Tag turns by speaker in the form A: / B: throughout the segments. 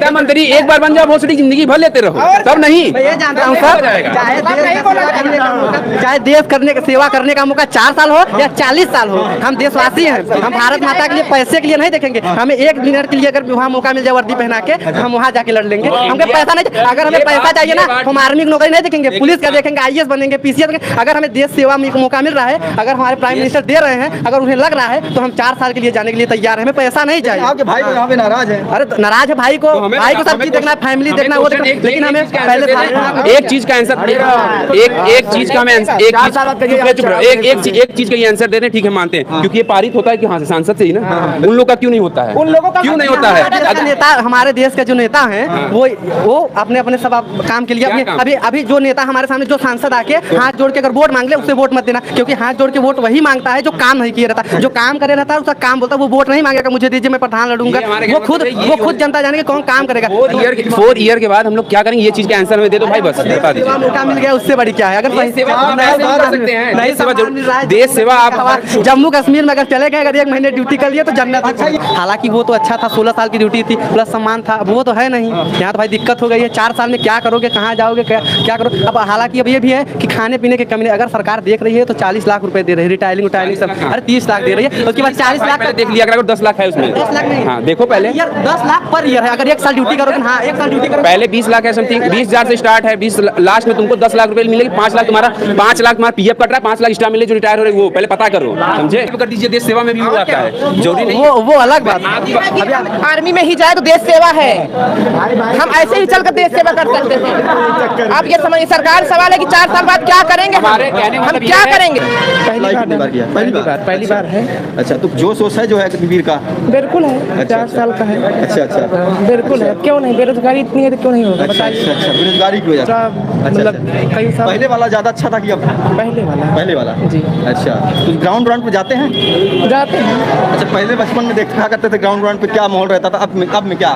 A: नेता मंत्री एक बार बन जाओ, बहुत सारी जिंदगी भर लेते रहो, तब नहीं।
B: ये जानता हूँ सर, चाहे देश करने सेवा करने का मौका 4 साल हो या 40 साल हो, हम देशवासी हैं। हम भारत माता के लिए पैसे के लिए नहीं देखेंगे। हमें 1 मिनट के लिए अगर वहाँ मौका मिल जाए वर्दी पहना के, हम वहाँ जाके लड़ लेंगे। हमें पैसा नहीं, अगर हमें पैसा चाहिए ना, हम आर्मी की नौकरी नहीं देखेंगे, पुलिस का देखेंगे, IAS बनेंगे, PCS बनेंगे। अगर हमें देश सेवा में मौका मिल रहा है, अगर हमारे प्राइम मिनिस्टर दे रहे हैं, अगर उन्हें लग रहा है, तो हम 4 साल के लिए जाने के लिए तैयार है। हमें पैसा नहीं चाहिए।
C: आपके भाई को यहाँ पे नाराज है?
B: अरे नाराज है भाई को सब चीज देखना है, फैमिली देखना है, वो लेकिन हमें पहले
A: एक चीज का आंसर, एक चीज का हमें एक चीज का ये आंसर दे दें, ठीक है मानते हैं, क्योंकि ये पारित होता है कि हाँ से सांसद से ही ना, उन लोगों का क्यों नहीं होता है?
B: उन लोगों का
A: क्यों नहीं होता है?
B: नेता हमारे देश के जो नेता हैं, वो अपने सब काम के लिए अभी जो नेता हमारे सामने, जो सांसद आके हाथ जोड़ के अगर वोट मांग ले, उससे वोट मत देना, क्योंकि हाथ जोड़ के वोट वही मांगता है जो काम नहीं किया रहता। जो काम करे रहता है उसका काम बोलता है, वो वोट नहीं मांगेगा मुझे दीजिए मैं प्रधान लड़ूंगा। वो खुद जनता जानेगी कौन काम करेगा।
A: 4 ईयर के बाद हम लोग क्या करेंगे, ये चीज का आंसर हमें दे दो भाई, बस बता दीजिए।
B: मौका मिल गया उससे बड़ी क्या है? अगर
A: देश सेवा आप
B: जम्मू कश्मीर में अगर चले गए, अगर 1 महीने ड्यूटी कर लिया तो जन्नत। हालांकि वो तो अच्छा था, 16 साल की ड्यूटी थी, प्लस सम्मान था, वो तो है नहीं। यहाँ तो भाई दिक्कत हो गई है। 4 साल में क्या करोगे, कहाँ जाओगे, क्या करो? अब हालांकि अब ये भी है कि खाने पीने की कमी, अगर सरकार देख रही है तो 40 लाख रुपए दे रही है, रिटायरिंग सब, अरे 30 लाख दे रही है, उसके बाद 40 लाख
A: देख लिया, अगर 10 लाख है उसमें,
B: 10 लाख नहीं,
A: हाँ देखो पहले
B: 10 लाख पर ईयर है। अगर 1 साल ड्यूटी करोगे, हाँ 1 साल ड्यूटी करोगे,
A: पहले 20 लाख है, समथिंग 20,000 से स्टार्ट है, 20 लास्ट में तुमको 10 लाख रुपए मिलेगी, 5 लाख तुम्हारा PF कट रहा है, 5 लाख एक्स्ट्रा मिले जो रिटायर हो रहे, वो पहले पता करो, समझे? कर दीजिए, देश सेवा में भी हो जाता है, जरूरी नहीं
B: वो अलग बात।
D: आर्मी में ही जाए तो देश सेवा है, हम ऐसे ही चलकर देश सेवा कर सकते हैं। आप ये समझिए, सरकार सवाल है कि 4 साल बाद क्या करेंगे, हम क्या करेंगे?
C: पहली बार है। अच्छा, तो जो सोच है जो है अग्निवीर का
D: बिल्कुल है, 4 साल का है।
C: अच्छा
D: बिल्कुल है, क्यों नहीं? बेरोजगारी इतनी है तो क्यों नहीं होगा, बताइए।
C: अच्छा, बेरोजगारी की वजह से।
D: मतलब कई साल
C: पहले वाला ज्यादा अच्छा था कि अब? पहले वाला
D: जी।
C: अच्छा, तो ग्राउंड पे जाते हैं?
D: जाते हैं।
C: अच्छा, पहले बचपन में देखा करते थे ग्राउंड पे क्या माहौल रहता था, अब में क्या?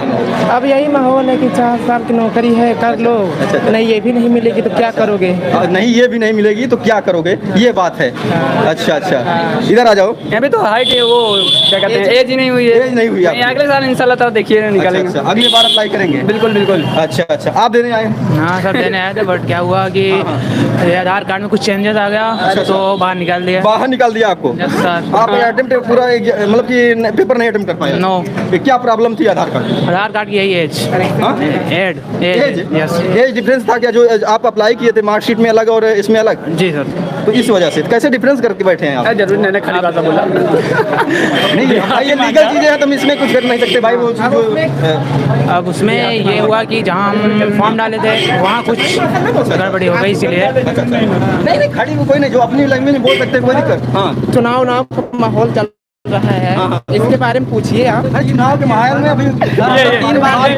D: अब यही माहौल है कि 4 साल की नौकरी है, कर लो।
C: अच्छा।
D: नहीं ये भी नहीं मिलेगी तो क्या करोगे?
C: नहीं ये भी नहीं मिलेगी तो क्या करोगे, ये बात है। अच्छा, इधर आ जाओ।
E: अभी तो हाइट है, वो क्या कहते हैं, एज ही नहीं हुई है।
C: एज नहीं हुई है।
E: अगले साल इंशाल्लाह तो देखिए निकालेंगे।
C: अच्छा, अगली बार अप्लाई करेंगे?
E: बिल्कुल।
C: अच्छा, आप देने आए?
E: हाँ सर, देने आए थे, बट क्या हुआ कि आधार कार्ड में कुछ चेंजेस आ गया, तो बाहर निकाल दिया
C: आपको?
E: सर,
C: आप अटेम्प्ट पूरा मतलब कि पेपर नहीं अटेम्प्ट कर पाए?
E: नो।
C: क्या प्रॉब्लम थी आधार कार्ड
E: की? यही एज
C: एज डिफरेंस था क्या? जो आप अप्लाई किए थे मार्कशीट में अलग और इसमें अलग?
E: जी सर।
C: तो इस वजह से कैसे डिफरेंस करके बैठे हैं आप?
E: जरूर मैंने खाली बात बोला।
C: नहीं भाई, ये लीगल चीजें हैं, तुम इसमें कुछ कर नहीं सकते भाई। वो
E: अब उसमें ये हुआ कि जहाँ हम फॉर्म डाले थे वहाँ कुछ गड़बड़ी हो गई, इसीलिए।
C: नहीं खड़ी कोई नहीं, जो अपनी लैंग्वेज में बोल सकते हैं, कोई दिक्कत। हाँ,
D: चुनाव माहौल चल रहा है, इसके बारे में पूछिए आप।
C: चुनाव के माहौल में अभी
B: 3 बार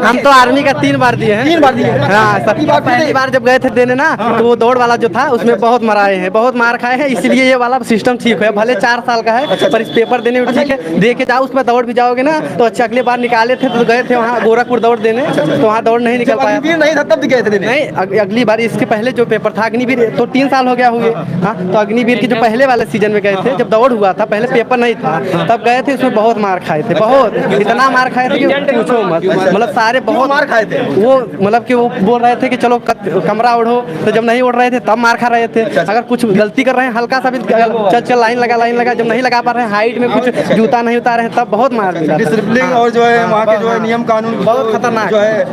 B: हम तो आर्मी का 3 बार दिए हैं।
C: 3 बार दिए?
B: हाँ, पहली बार जब गए थे देने ना, तो वो दौड़ वाला जो था उसमें बहुत मराए हैं, बहुत मार खाए हैं, इसलिए ये वाला सिस्टम ठीक है। भले 4 साल का है, पर इस पेपर देने में ठीक है, दे के जाओ, उसमें दौड़ भी जाओगे ना तो अच्छा। अगले बार निकाले थे तो गए थे वहाँ गोरखपुर दौड़ देने, तो वहाँ दौड़ नहीं निकल पाया।
C: नहीं था तब गए थे देने?
B: नहीं, अगली बार इसके पहले जो पेपर था अग्निवीर, तो 3 साल हो गया हुए। हाँ, तो अग्निवीर के जो पहले वाले सीजन में गए थे, जब दौड़ हुआ था, पहले पेपर नहीं था, तब गए थे, उसमें बहुत मार खाए थे, बहुत इतना मार खाए थे कि पूछो मत। मतलब सारे बहुत
C: मार खाए थे
B: वो, मतलब कि वो बोल रहे थे कि चलो कमरा ओढ़ो, तो जब नहीं ओढ़ रहे थे तब मार खा रहे थे। अगर कुछ गलती कर रहे हैं, हल्का सा भी चल लाइन लगा, जब नहीं लगा पा रहे हैं, हाइट में कुछ जूता नहीं उतारे हैं, तब बहुत मार मिला।
C: डिसिप्लिन और जो है वहाँ के जो है नियम कानून
B: बहुत खतरनाक
C: जो है,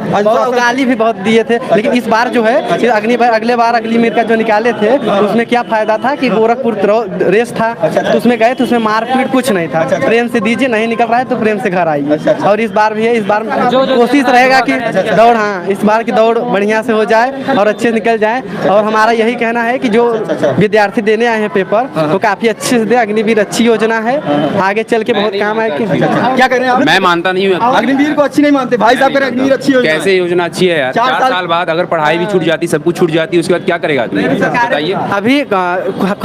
B: गाली भी बहुत दिए थे। लेकिन इस बार जो है अगले बार अग्निवीर का जो निकाले थे, उसमें क्या फायदा था कि गोरखपुर रेस था, तो उसमें गए थे, उसमें मारपीट कुछ नहीं था। प्रेम से दीजिए, नहीं निकल रहा है तो प्रेम से घर आइए। और इस बार भी है, इस बार कोशिश रहेगा कि दौड़, हाँ इस बार की दौड़ बढ़िया से हो जाए और अच्छे निकल जाए। और हमारा यही कहना है कि जो विद्यार्थी देने आए हैं पेपर, वो काफी अच्छे से दे। अग्निवीर अच्छी योजना है, आगे चल के बहुत काम आएगी।
C: क्या करें आप?
A: मैं मानता नहीं हूँ
C: अग्निवीर को अच्छी नहीं मानते भाई साहब। करें अग्निवीर अच्छी योजना,
A: कैसे योजना अच्छी है यार? 4 साल बाद अगर पढ़ाई भी छूट जाती, सब कुछ छूट जाती, उसके बाद क्या करेगा? बताइए।
B: अभी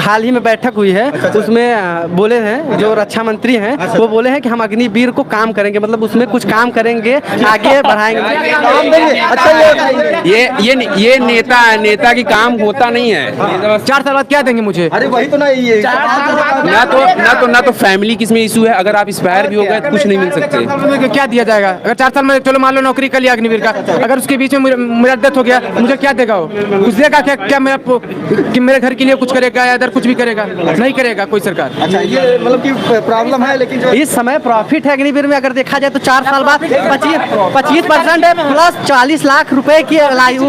B: हाल ही में बैठक हुई है, उसमें बोले हैं, जो रक्षा मंत्री हैं, वो बोले हैं कि हम अग्निवीर को काम करेंगे, मतलब उसमें कुछ काम करेंगे, आगे बढ़ाएंगे।
C: काम देंगे। अच्छा
A: ये नेता की काम होता नहीं है।
E: 4 साल बाद क्या देंगे मुझे?
C: अरे वही तो ना, ये
A: ना तो फैमिली किसमें इशू है, अगर आप एक्सपायर भी हो गए तो कुछ नहीं मिल सकते।
E: क्या दिया जाएगा? अगर 4 साल में चलो मान लो नौकरी कर लिया अग्निवीर का, अगर उसके बीच में मेरा डेथ हो गया, मुझे क्या देगा वो? कुछ देगा क्या? क्या मेरे घर के लिए कुछ करेगा या इधर कुछ भी करेगा? नहीं करेगा कोई सरकार।
C: अच्छा, ये मतलब कि प्रॉब्लम है, लेकिन जो
B: इस समय प्रॉफिट है अग्निवीर में, अगर देखा जाए तो 4 साल बाद 25% है, प्लस 40 लाख रुपए की LIC,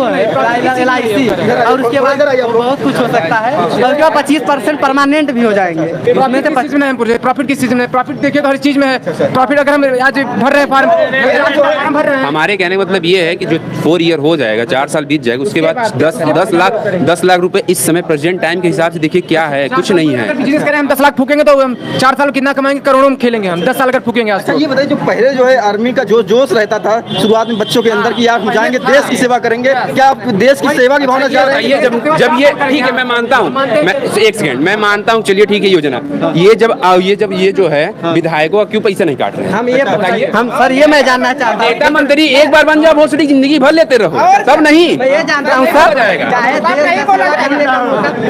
B: और उसके बाद बहुत कुछ हो सकता है, और उसके बाद 25% परमानेंट भी हो जाएंगे।
E: प्रॉफिट किस चीज में? प्रॉफिट देखिए तो हर चीज में है प्रॉफिट। अगर हम आज भर रहे हैं फॉर्म भर रहे हैं,
A: हमारे कहने का मतलब ये है कि जो 4 ईयर हो जाएगा, 4 साल बीत जाएगा, उसके बाद 10 लाख रुपए इस समय प्रेजेंट टाइम के हिसाब से देखिए क्या है, कुछ नहीं है।
E: बिजनेस करें हम 10 लाख फूकेंगे तो हम 4 साल कितना कमाएंगे? करोड़ों में खेलेंगे हम 10 साल अगर फूकेंगे। आज
C: अच्छा, ये बताइए, जो पहले जो है आर्मी का जो जोश रहता था शुरुआत में बच्चों के अंदर की, आप जाएंगे देश की सेवा करेंगे, क्या आप देश की सेवा की भावना चाह रहे हैं?
A: जब ये ठीक है, मैं मानता हूँ, मैं एक सेकंड, मैं मानता हूँ, चलिए ठीक है योजना, ये जो है विधायकों का क्यों पैसा नहीं काट रहे हैं?
B: हम ये बताइए, हम सर ये मैं जानना चाहता हूँ,
A: नेता मंत्री एक बार बन जाओ, बहुत सारी जिंदगी भर लेते रहो, तब नहीं।
B: मैं ये जानता हूँ सर,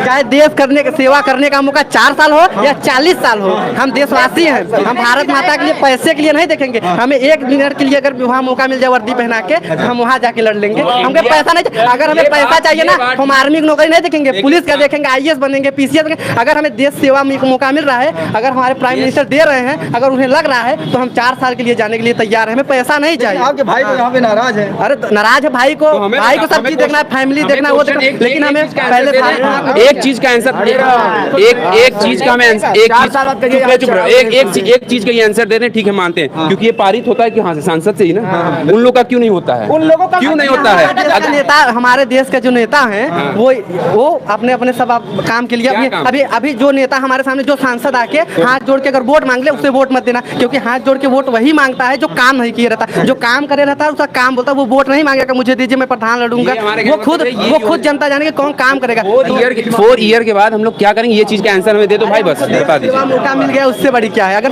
B: चाहे देश करने का सेवा करने का मौका 4 साल हो या 40 साल हो, हम देशवासी हैं, हम भारत माता के लिए पैसे के लिए नहीं देखेंगे। हमें 1 मिनट के लिए अगर वहाँ मौका मिल जाए वर्दी पहना के, हम वहाँ जाके लड़ लेंगे। हमें पैसा नहीं, अगर हमें पैसा चाहिए ना, हम आर्मी की नौकरी नहीं देखेंगे, पुलिस का देखेंगे, IAS बनेंगे, PCS बनेंगे। अगर हमें देश सेवा में मौका मिल रहा है, अगर हमारे प्राइम मिनिस्टर दे रहे हैं, अगर उन्हें लग रहा है तो हम 4 साल के लिए जाने के लिए तैयार है, हमें पैसा नहीं चाहिए।
C: आपके भाई तो यहाँ पे नाराज है।
B: अरे नाराज है भाई को सब चीज देखना है, फैमिली देखना है, वो देखना, लेकिन हमें पहले
A: एक चीज का आंसर, एक चीज का मैं एक चीज का ये आंसर दे रहे हैं, ठीक है मानते हैं, क्योंकि ये पारित होता है कि हाँ से सांसद से ही ना, उन लोगों का क्यों नहीं होता है? उन लोगों का क्यों नहीं होता है?
B: अगर नेता, हमारे देश के जो नेता हैं, वो अपने सब काम के लिए, अभी जो नेता हमारे सामने, जो सांसद आके हाथ जोड़ के अगर वोट मांग ले, उससे वोट मत देना, क्योंकि हाथ जोड़ के वोट वही मांगता है जो काम नहीं किए रहता। जो काम करे रहता है उसका काम बोलता है, वो वोट नहीं मांगेगा मुझे दीजिए मैं प्रधान लड़ूंगा, वो खुद जनता जाने के कौन काम करेगा।
A: 4 ईयर के बाद हम लोग क्या करेंगे? ये चीज का आंसर हमें दे दो भाई, बस बता दीजिए।
B: मौका मिल गया उससे बड़ी क्या है? अगर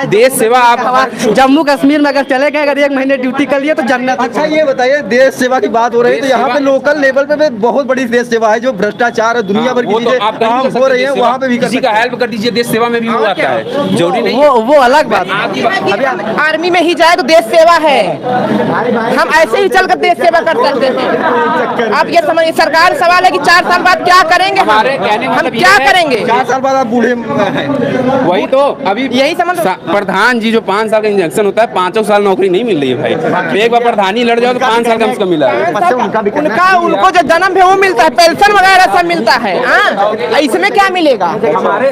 A: देश सेवा आप
B: जम्मू कश्मीर में अगर चले गए, अगर 1 महीने ड्यूटी कर लिए तो जन्नत।
C: अच्छा, ये बताइए, देश सेवा की बात हो रही है तो यहाँ पे लोकल लेवल पे बहुत बड़ी देश सेवा है, जो भ्रष्टाचार है दुनिया भर की चीजें काम हो रही है, वहाँ पे भी
A: किसी का हेल्प कर दीजिए, देश सेवा में भी हो जाता है, जरूरी नहीं।
B: वो अलग बात।
D: आर्मी में ही जाए तो देश सेवा है, हम ऐसे ही चलकर देश सेवा कर सकते हैं। आप ये समझिए, सरकार सवाल है कि 4 साल बाद क्या करेंगे? हम क्या करेंगे?
C: 4 साल बाद आप बूढ़े हैं।
A: वही तो अभी
D: यही समझ लो।
A: प्रधान जी जो 5 साल का इंजेक्शन होता है, 5 साल नौकरी नहीं मिल रही है भाई। एक बार प्रधानी लड़ जाओ तो 5 साल कम से कम मिला है।
D: उनको जो जन्म है वो मिलता है, पेंशन वगैरह सब मिलता है। इसमें क्या मिलेगा?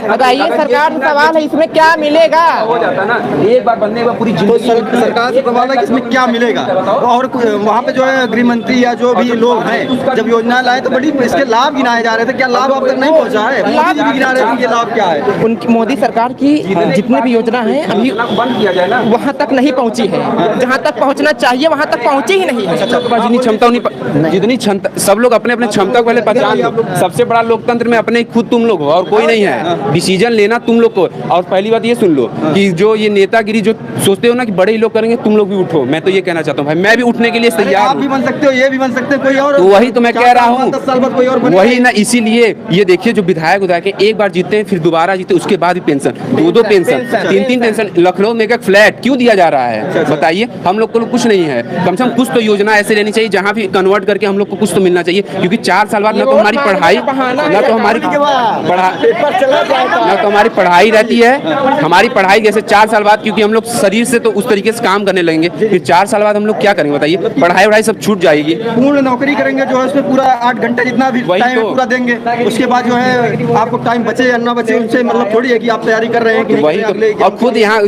D: बताइए, सरकार से सवाल है, इसमें क्या मिलेगा?
A: हो जाता ना, एक बार बनने का पूरी जिंदगी।
C: सरकार से सवाल है कि इसमें क्या मिलेगा, और वहाँ पे जो है गृह मंत्री या जो भी लोग हैं, जब योजना लाए तो बड़ी इसके लाभ गिनाए जा रहे थे, क्या लाभ अब तक नहीं पहुँचा है? मोदी जी भी गिना रहे थे, ये लाभ क्या है?
D: उनकी मोदी सरकार की जितनी भी योजना है अभी
A: बंद किया जाए ना,
D: वहाँ तक नहीं पहुँची है, जहाँ तक पहुँचना चाहिए वहाँ तक पहुँची ही नहीं है।
A: जितनी क्षमता जितनी क्षमता, सब लोग अपने अपने क्षमता को पहले पहचान लो। सबसे बड़ा लोकतंत्र में अपने खुद तुम लोग हो और कोई नहीं है, डिसीजन लेना तुम लोग को। और पहली बात ये सुन लो कि जो ये नेतागिरी जो सोचते हो ना कि बड़े ही लोग करेंगे, तुम लोग भी उठो। मैं तो ये कहना चाहता हूँ भाई, मैं भी उठने के लिए तैयार
C: आप भी बन सकते हो, ये भी बन सकते हो, कोई और।
A: तो वही तो मैं कह रहा हूँ,
C: 10 साल बाद कोई और
A: वही ना, इसीलिए ये देखिए जो विधायक एक बार जीते हैं, फिर दोबारा जीते, उसके बाद भी पेंशन, 2 पेंशन, 3 पेंशन। लखनऊ में एक फ्लैट क्यों दिया जा रहा है बताइए? हम लोग को कुछ नहीं है, कम से कम कुछ तो योजना ऐसे लेनी चाहिए जहाँ भी कन्वर्ट करके हम लोग को कुछ तो मिलना चाहिए, क्योंकि 4 साल बाद ना तो हमारी पढ़ाई रहती है, हमारी पढ़ाई जैसे 4 साल बाद, क्योंकि हम लोग शरीर से तो उस तरीके से काम करने लगेंगे, फिर 4 साल बाद हम लोग क्या करेंगे बताइए? पढ़ाई सब छूट जाएगी।
C: पूर्ण नौकरी करेंगे जो है उसमें पूरा 8 घंटे जितना भी टाइम पूरा देंगे, उसके बाद जो है आपको टाइम बचे या ना बचे, उनसे मतलब थोड़ी है कि आप तैयारी कर रहे हैं कि
A: वही तो। और खुद यहाँ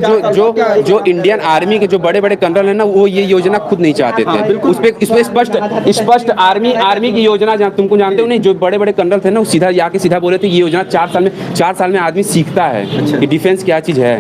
A: जो इंडियन आर्मी के जो बड़े कर्नल है ना, वो ये योजना खुद नहीं चाहते थे। उस पे स्पष्ट आर्मी की योजना, जहाँ तुमको जानते हो नहीं, जो बड़े कर्नल थे ना, वो सीधा बोले थे ये योजना 4 साल में आदमी सीखता है कि डिफेंस क्या चीज है,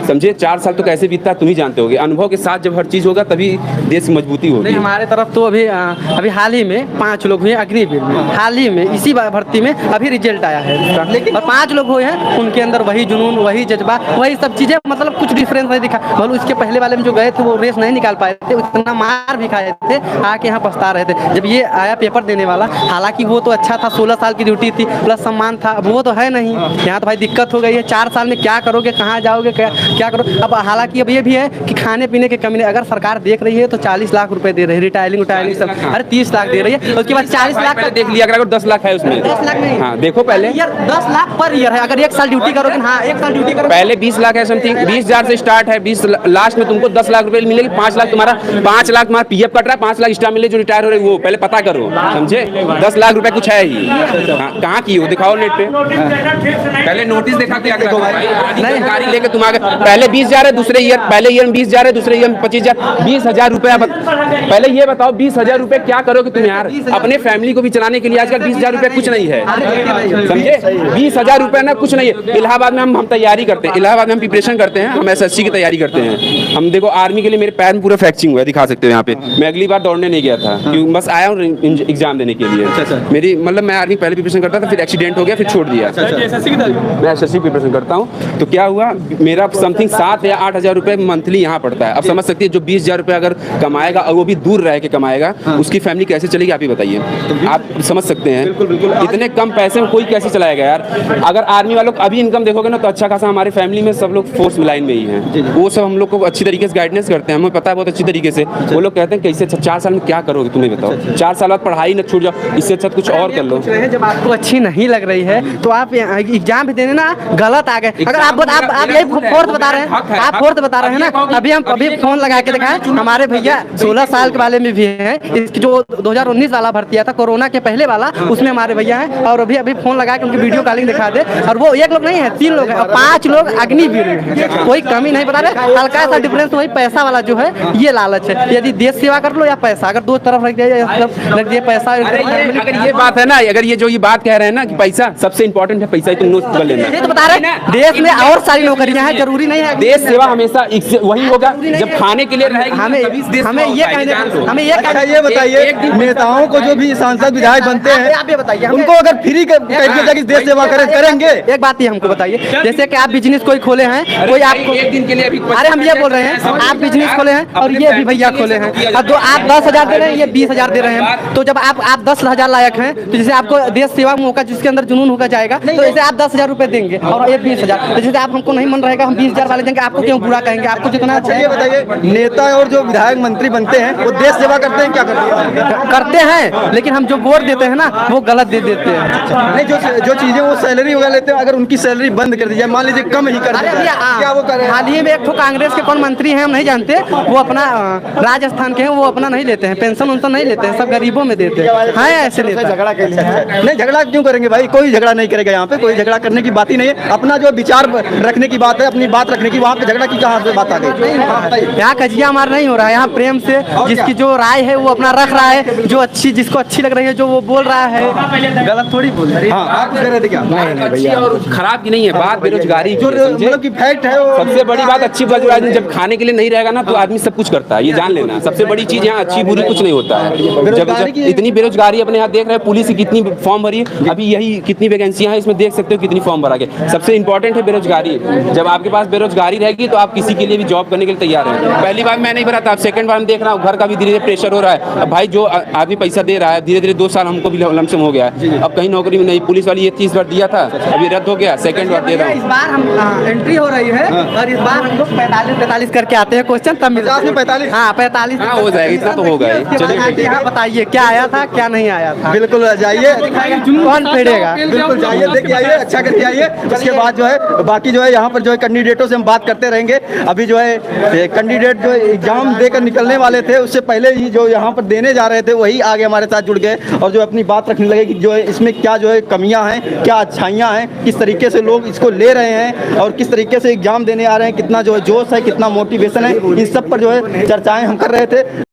A: समझे? 4 साल तो कैसे बीतता है तुम ही जानते होगे। अनुभव के साथ जब हर चीज होगा तभी देश की मजबूती होगी।
B: हमारे तरफ तो अभी हाल ही में 5 लोग हुए अग्निवीर में, हाल ही में इसी भर्ती में अभी रिजल्ट आया आया है इसका। और 5 लोग हुए हैं, उनके अंदर वही जुनून, वही जज्बा, वही सब चीजें, मतलब कुछ डिफरेंस नहीं दिखा। मतलब इसके पहले वाले में जो गए थे वो रेस नहीं निकाल पाए थे, इतना मार भी खाए थे, आके यहाँ पछता रहे थे। जब ये आया पेपर देने वाला, हालांकि वो तो अच्छा था, 16 साल की ड्यूटी थी प्लस सम्मान था, अब वो तो है नहीं। यहाँ तो भाई दिक्कत हो गई है, 4 साल में क्या करोगे, कहाँ जाओगे, क्या करो। अब हालांकि अब ये भी है कि खाने पीने के कमी नहीं, अगर सरकार देख रही है तो 40 लाख रुपए दे रही है, रिटायरिंग सब, अरे 30 लाख दे रही है, उसके बाद 40 लाख
A: पहले देख लिया अगर 10 लाख है उसमें,
B: 10 लाख नहीं,
A: हाँ देखो पहले
B: 10 लाख पर ईयर है। अगर 1 साल ड्यूटी करोगे, हाँ 1 साल ड्यूटी करोगे,
A: पहले 20 लाख है समथिंग, 20,000 से स्टार्ट है, 20 लास्ट में तुमको 10 लाख रुपए मिलेगी, 5 लाख तुम्हारा 5 लाख तुम्हारा पीएफ कट रहा है, 5 लाख एक्स्ट्रा मिले जो रिटायर हो रहे वो पहले पता करो, समझे। 10 लाख रुपए कुछ है ही, कहाँ की हो दिखाओ नेट पे, पहले नोटिस देखा क्या जानकारी लेके तुम आगे। पहले 20,000 है, दूसरे ईयर पहले ईयर में 20,000 है, दूसरे ईयर में 25,000, 20,000 रुपए। पहले ये बताओ 20,000 रुपए क्या करोगे तुम यार, अपने फैमिली को भी चलाने के लिए आजकल 20,000 रुपए कुछ नहीं है, समझे। 20,000 रुपए ना कुछ नहीं है। इलाहाबाद में हम तैयारी करते हैं, इलाहाबाद में हम प्रिपरेशन करते हैं, हम SSC की तैयारी करते हैं। हम देखो आर्मी के लिए मेरे पैर में पूरा फ्रैक्चरिंग हुआ है, दिखा सकते हो यहाँ पे। मैं अगली बार दौड़ने नहीं गया था क्योंकि बस आया हूँ एग्जाम देने के लिए। मेरी मतलब मैं आर्मी पहले प्रिपरेशन करता था, फिर एक्सीडेंट हो गया, फिर छोड़ दिया। मैं SSC प्रिपरेशन करता हूँ। तो क्या हुआ, मेरा समथिंग 7 या 8,000 रुपए मंथली यहाँ पड़ता है। अब समझ सकती है जो 20,000 रुपए अगर कमाएगा और वो भी दूर रह के कमाएगा, उसकी फैमिली कैसे चलेगी आप ही बताइए। आप समझ सकते हैं इतने कम पैसे में कोई कैसे चलाएगा यार। अगर आर्मी वालों को अभी इनकम देखोगे ना तो अच्छा खासा, हमारे फैमिली में सब लोग फोर्स लाइन में ही हैं, वो सब हम लोग को अच्छी तरीके से गाइडेंस करते हैं, हमें पता है बहुत अच्छी तरीके से। वो लोग कहते हैं कैसे 4 साल में क्या करोगे तुम्हें बताओ, 4 साल बाद पढ़ाई न छूट जाओ, इससे अच्छा कुछ और कर लो।
B: जब आपको अच्छी नहीं लग रही है तो आप एग्जाम भी देने ना गलत आ गए। अगर आप यही फोर्थ बता रहे हैं, आप फोर्थ बता रहे हैं ना, अभी हम फोन लगा के दिखाएं, हमारे भैया 16 साल के वाले में भी हैं, जो 2019 वाला भर्ती था कोरोना के पहले वाला, उसमें हमारे भैया हैं। और अभी फोन लगा के उनकी वीडियो कॉलिंग दिखा दे। और वो 1 लोग नहीं है, 3 लोग हैं और 5 लोग अग्निवीर हैं, कोई कमी नहीं बता रहे। हल्का सा डिफरेंस वही पैसा वाला जो है, ये लालच है। यदि देश सेवा कर लो या पैसा, अगर दो तरफ रख दिया पैसा।
A: अगर ये बात है ना, अगर ये जो ये बात कह रहे हैं ना कि पैसा सबसे इंपॉर्टेंट है, पैसा ही तुम नोट कर लेना।
B: ये तो बता रहे हैं देश में और सारी नौकरियां हैं, जरूरी नहीं है
A: देश सेवा हमेशा वही होगा जब खाने के लिए रहेगी।
B: हमें
C: ये बताइए, नेताओं को जो भी सांसद विधायक बनते हैं,
B: आप ये बताइए
C: उनको अगर फ्री कर देश सेवा करेंगे।
B: एक बात ही हमको बताइए, जैसे कि आप बिजनेस कोई खोले हैं, कोई आपको
A: एक दिन के लिए अभी,
B: अरे हम ये बोल रहे हैं आप बिजनेस खोले हैं और ये भी भैया खोले हैं, अब आप 10,000 दे रहे हैं, ये 20,000 दे रहे हैं। तो जब आप 10,000 लायक हैं, तो जैसे आपको देश सेवा में मौका जिसके अंदर जुनून होगा जाएगा, तो जैसे आप 10,000 रुपए देंगे और ये 20,000, तो जैसे आप हमको नहीं मन रहेगा, हम 20,000 वाले देंगे, आपको क्यों बुरा कहेंगे। आपको जितना अच्छा
C: ये बताइए, नेता और जो विधायक मंत्री बनते हैं वो देश सेवा करते हैं क्या
B: करते हैं, लेकिन हम जो वोट देते हैं ना वो गलत दे देते हैं।
C: नहीं, जो चीजें वो सैलरी वगैरह लेते हैं, अगर उनकी सैलरी बंद कर दी जाए, मान लीजिए कम ही कर दी जाए, क्या वो करें।
B: हाल ही में एक कांग्रेस के कौन मंत्री हैं हम नहीं जानते, वो अपना राजस्थान के हैं, वो अपना नहीं लेते हैं, पेंशन उनसन नहीं लेते हैं, सब गरीबों में देते हैं ऐसे नेता।
C: झगड़ा के लिए नहीं, झगड़ा क्यों करेंगे भाई, कोई झगड़ा नहीं करेगा यहाँ पे, कोई झगड़ा करने की बात ही नहीं है। अपना जो विचार रखने की बात है, अपनी बात रखने की, वहाँ पे झगड़ा की कहाँ से बात आ गई।
B: यहाँ कजिया मार नहीं हो रहा है, यहाँ प्रेम से जिसकी जो राय है वो अपना रख रहा है, जो अच्छी जिसको अच्छी लग रही है जो वो बोल रहा है, गलत थोड़ी बोल रही है।
C: आप कह रहे थे क्या?
A: नहीं भैया, खराब की नहीं है बात, बेरोजगारी
C: जो मतलब की फैक्ट है वो
A: सबसे बड़ी बात। अच्छी बेरोजगारी, जब खाने के लिए नहीं रहेगा ना तो आदमी सब कुछ करता है, ये जान लेना। सबसे बड़ी चीज यहाँ अच्छी बुरी कुछ नहीं होता है। जब इतनी बेरोजगारी अपने यहाँ देख रहे हैं, पुलिस की कितनी फॉर्म भरी है, अभी यही कितनी वैकेंसियां हैं, इसमें देख सकते हो कितनी फॉर्म भरा गया। सबसे इंपॉर्टेंट है बेरोजगारी। जब आपके पास बेरोजगारी रहेगी तो आप किसी के लिए भी जॉब करने के लिए तैयार हैं। पहली बार मैं नहीं भरा था, अब सेकंड बार में देख रहा हूँ, घर का भी धीरे धीरे प्रेशर हो रहा है। अब भाई जो आदमी पैसा दे रहा है, धीरे धीरे 2 साल हमको भी लमसम हो गया है, अब कहीं नौकरी में नहीं। पुलिस वाली ये 30 बार दिया था, अभी रद्द हो गया, सेकंड बार दे रहा हूँ।
B: इस बार हम एंट्री हो रही है और इस बार हम लोग 45 करके आते हैं क्वेश्चन, तब मिलता है
C: 45।
B: हाँ 45
A: हो जाएगा, इतना तो होगा ही।
B: चलिए बताइए क्या आया था क्या नहीं आया था।
C: बिल्कुल जाइए,
B: कौन फेडेगा,
C: बिल्कुल जाइए, देखिए आइए, अच्छा करके आइए। उसके बाद जो है बाकी जो है यहाँ पर जो है कैंडिडेटों से हम बात करते रहेंगे। अभी जो है कैंडिडेट जो एग्जाम देकर निकलने वाले थे, उससे पहले ही जो यहाँ पर देने जा रहे थे वही आगे हमारे साथ जुड़ गए और जो अपनी बात रखने लगे कि जो है इसमें क्या जो है कमियां हैं, क्या अच्छाइयां हैं, किस तरीके से लोग इसको ले रहे हैं और किस तरीके से एग्जाम देने आ रहे हैं, कितना जो है जोश है, कितना मोटिवेशन है, इन सब पर जो है चर्चाएं हम कर रहे थे।